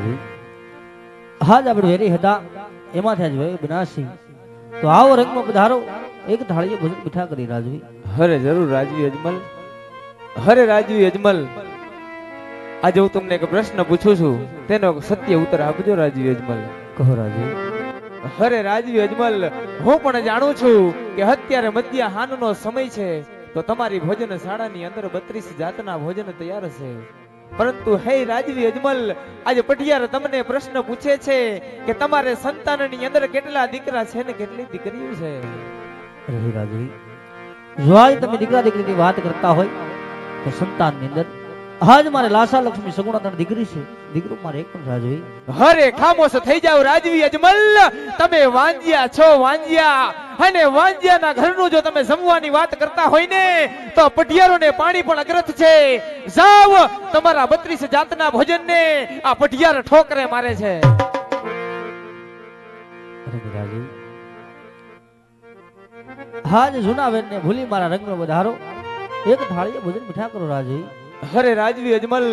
રાજવી હાજ આપણે વેરી હતા એમાંથી આજ વયો વિનાશી તો આવો રંગમાં પધારો એક થાળીએ ભોજન મીઠા કરી રાજવી હરે જરૂર રાજવી અજમલ હરે રાજવી અજમલ આજે હું તમને એક પ્રશ્ન પૂછું છું તેનો સત્ય ઉત્તર આપજો રાજવી અજમલ કહો રાજવી હરે રાજવી અજમલ હું પણ જાણું છું કે અત્યારે મધ્યાહનનો સમય છે તો તમારી ભોજન શાળાની અંદર 32 જાતના ભોજન તૈયાર છે પરંતુ હે રાજવી અજમલ આજે પટિયાર તમને પ્રશ્ન પૂછે છે કે તમારે સંતાનની અંદર કેટલા દીકરા છે ને કેટલી દીકરીઓ છે અરે રાજવી જો આજ તમે દીકરા દીકરીની વાત કરતા હોય તો સંતાનની અંદર આજ મારે લાસા લક્ષ્મી સગુણા ત્રણ દીકરી છે દીકરો મારે એક પણ રાજવી હરે ખામોશ થઈ જાવ રાજવી અજમલ તમે વાંજ્યા છો વાંજ્યા અને વાંજ્યાના ઘરનું જો તમે જમવાની વાત કરતા હોય ને તો પટિયારોને પાણી પણ અગ્રથ છે જાવ તમારા 32 જાતના ભોજનને આ પટિયાર ઠોકરે મારે છે અરે રાજવી આજ જુનાવેરને ભૂલી મારા રંગનો વધારો એક થાળીએ ભોજન મીઠા કરો રાજવી હરે રાજવી અજમલ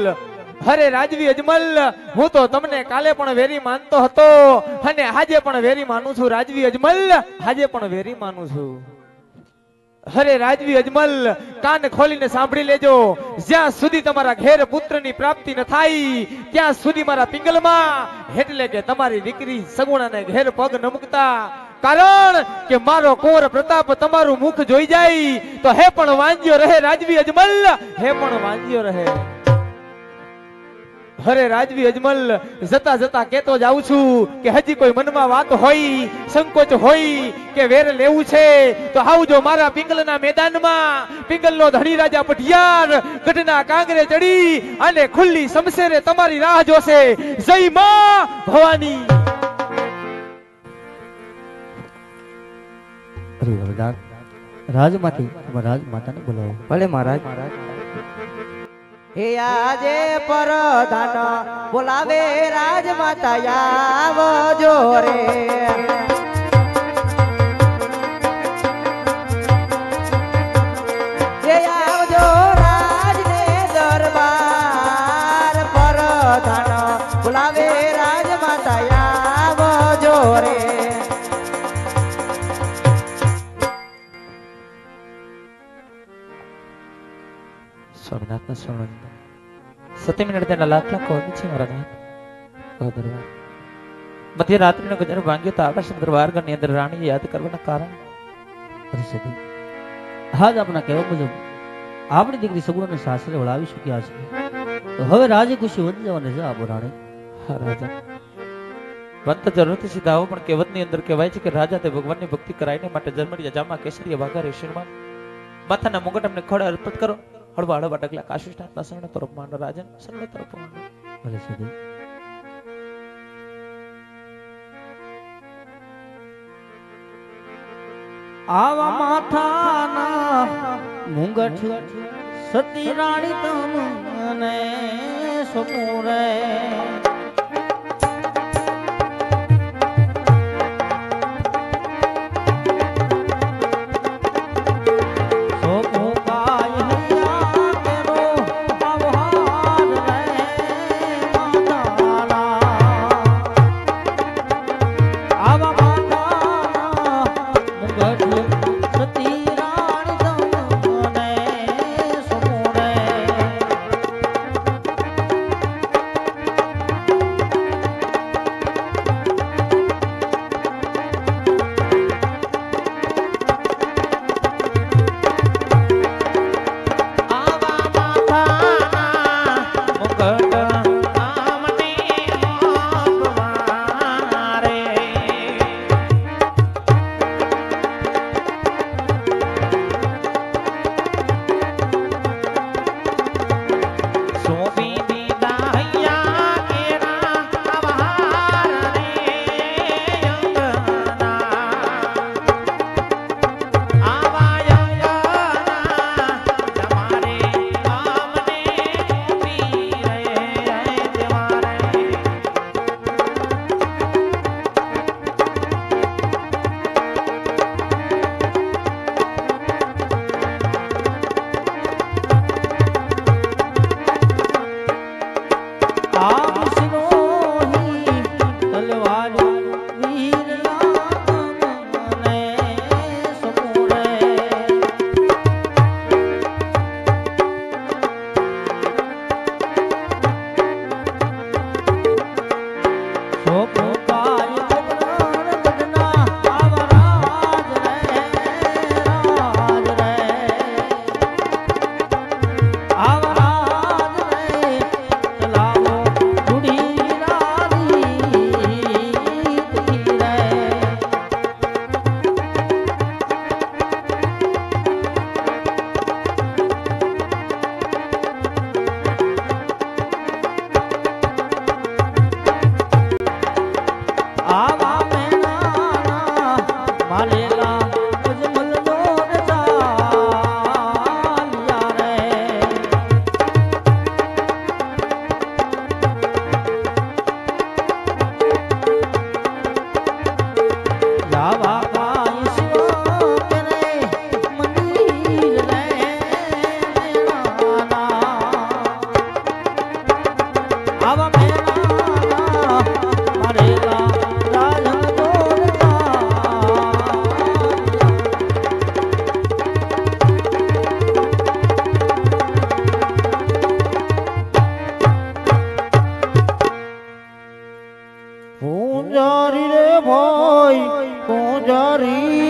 હરે રાજવી અજમલ હું તો તમને કાલે પણ વેરી માનતો હતો અને આજે પણ વેરી માનું છું રાજવી અજમલ આજે પણ વેરી માનું છું હરે રાજવી અજમલ કાન ખોલીને સાંભળી લેજો જ્યાં સુધી તમારા ઘેર પુત્રની પ્રાપ્તિ ન થાય ત્યાં સુધી મારા પિંગલમાં એટલે કે તમારી દીકરી સગુણાને ઘેર પગ ન મૂકતા કારણ કે મારો કુંવર પ્રતાપ તમારું મુખ જોઈ જાય તો હે પણ વાંજ્યો રહે રાજવી અજમલ હે પણ વાંજ્યો રહે હરે રાજવી અજમલ જતા જતા કેતો જાઉં છું કે હજી કોઈ મનમાં વાત હોય સંકોચ હોય કે વેર લેવું છે તો આવજો મારા પિંગલના મેદાનમાં પિંગલનો ધણી રાજા પટિયાર ગઢના કાંગરે ચડી અને ખુલ્લી શમશેરે તમારી રાહ જોશે જય માં ભવાની અરે વરદાન રાજમાંથી રાજમાતાને બોલાવો ભલે મહારાજ હે આજે પરધાન બોલાવે રાજમાતા આવજો રે હે આવજો રાજને દરબાર પરધાન બોલાવે રાજમાતા આવજો રે સ્વામિનાથના શરણ સત્ય મિનિટ તેના લાખ લાખ કોણ છે મારા નાથ દરબાર મધ્યરાત્રિનો ગજર ભાંગ્યો તો આકાશ દરબારની અંદર રાણી યાદ કરવાના કારણ પરિસ્થિતિ આજ આપણા કહેવા મુજબ આપણી દીકરી સગુણાને સાસરે વળાવી ચૂક્યા છે તો હવે રાજી ખુશી વધી જવાની છે આપો રાણી હા રાજા વંત જરૂરથી સીધાઓ પણ કહેવતની અંદર કહેવાય છે કે રાજા તે ભગવાનની ભક્તિ કરાઈને માટે જન્મડિયા જામા કેસરીયા વાઘા રેશનમાં માથાના મુગટ અમને ખોડે અર્પિત કરો હળવા હળવા ડગલા કાશીનાથના શરણ તરફ માંડો રાજન શરણ તરફ માંડો ભલે સીધી આવા માથાના મુંગઠ સતી રાણી તમને સોપુરે પૂંજારી રે ભાઈ પૂંજારી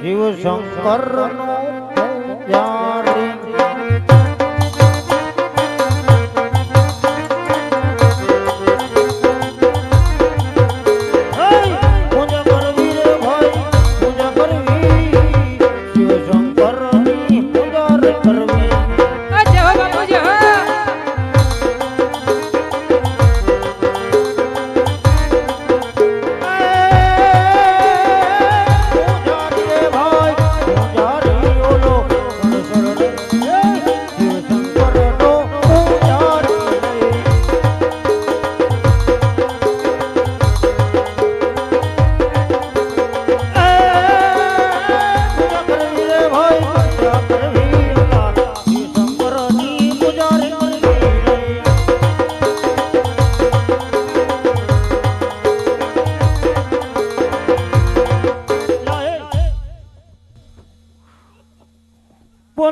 શિવ શંકર નો પૂંજારી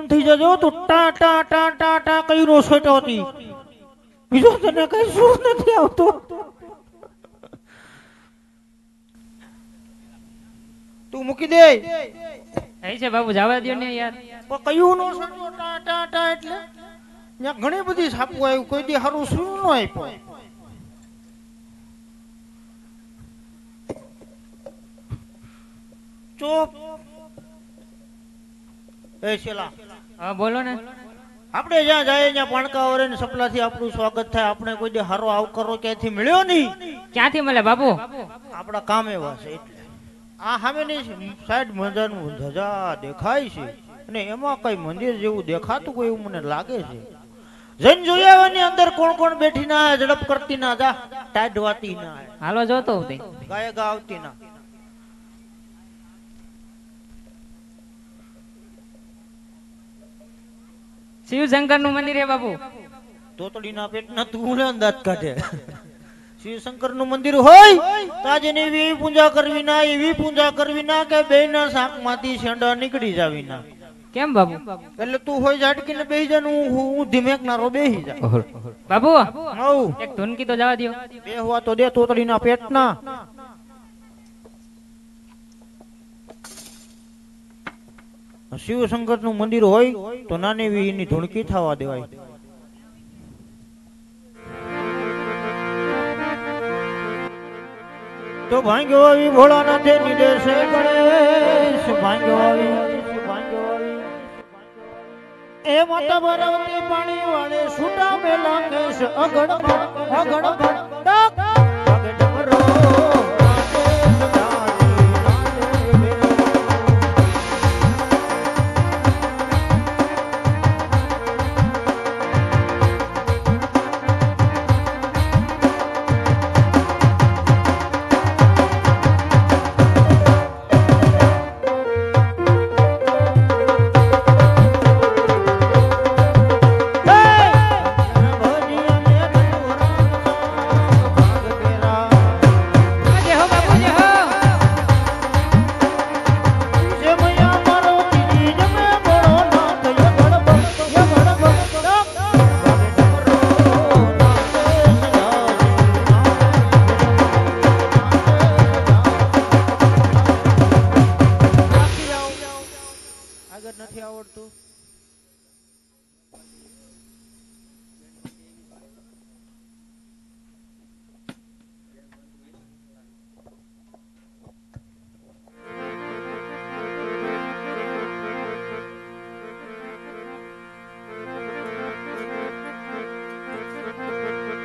થઈ જજો તું ટા ટા ટા ટા ટા કઈ રોસોટો હતી બીજો તને કઈ સુર નથી આવતો તું મૂકી દે એ છે બાબુ જવા દો ને યાર કયું નો સટો ટા ટા ટા એટલે ત્યાં ઘણી બધી છાપું આવ્યું કોઈ દી હારું શું નો આપ્યો ચૂપ એ શેલા હા બોલો ને આપણે જ્યાં જાય ત્યાં પાણકા ઓરે ને સપલાથી આપણું સ્વાગત થાય આપણે કોઈ દે હારો આવકારો ક્યાંથી મળ્યો નહીં ક્યાંથી મળે બાબુ આપણા કામ એવા છે એટલે આ સામેની સાઈડ મજાનું ધજા દેખાય છે અને એમાં કઈ મંદિર જેવું દેખાતું કોઈ એવું મને લાગે છે જઈને જોયા ની અંદર કોણ કોણ બેઠી ના ઝડપ કરતી ના જા ટાઈટ વાતી ના હાલો જોતો હું ગાય ગા આવતી ના શિવશંકર નું મંદિર હે બાબુ તોતડીના પેટના તું અંદાજ કાઢે શિવશંકર નું મંદિર હોય તો આજે એવી પૂજા કરવી ના એવી પૂજા કરવી ના કે બે ના શાક માંથી શેંડા નીકળી જાવી ના કેમ બાબુ એટલે તું હોય ઝાટકીને બેહી જા હું ધીમેક નારો બેહી જા બાબુ હઉ એક ધૂનકી તો જવા દો બેહવા તો દે તોતડીના પેટના શિવશંકર નું મંદિર હોય તો નાની એવી એની ધૂણકી થવા દેવાય તો ભાંગ્યો આવી ભોળાનાથે નિદેશે ગણેશ ભાંગ્યો આવી એ માતા ભરવતી પાણી વાળે છૂટા મેલાંગેશ અગડ નથી આવડતું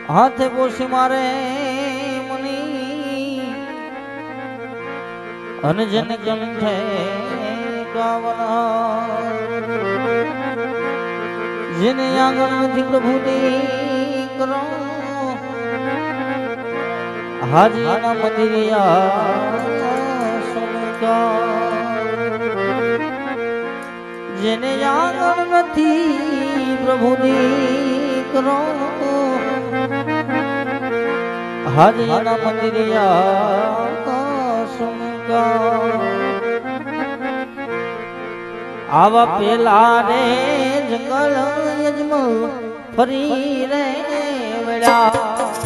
હાથે પોસી મારે મુની અને જન કંઠે ગાવના જેને આંગણથી પ્રભુની કરો હાજીના મંદિરિયા સુનતા જેને આંગણ નથી પ્રભુની કરો હાજીના મંદિરિયા સુનતા આવા પેલા રે જંગલ યજમલ ફરી રે વડા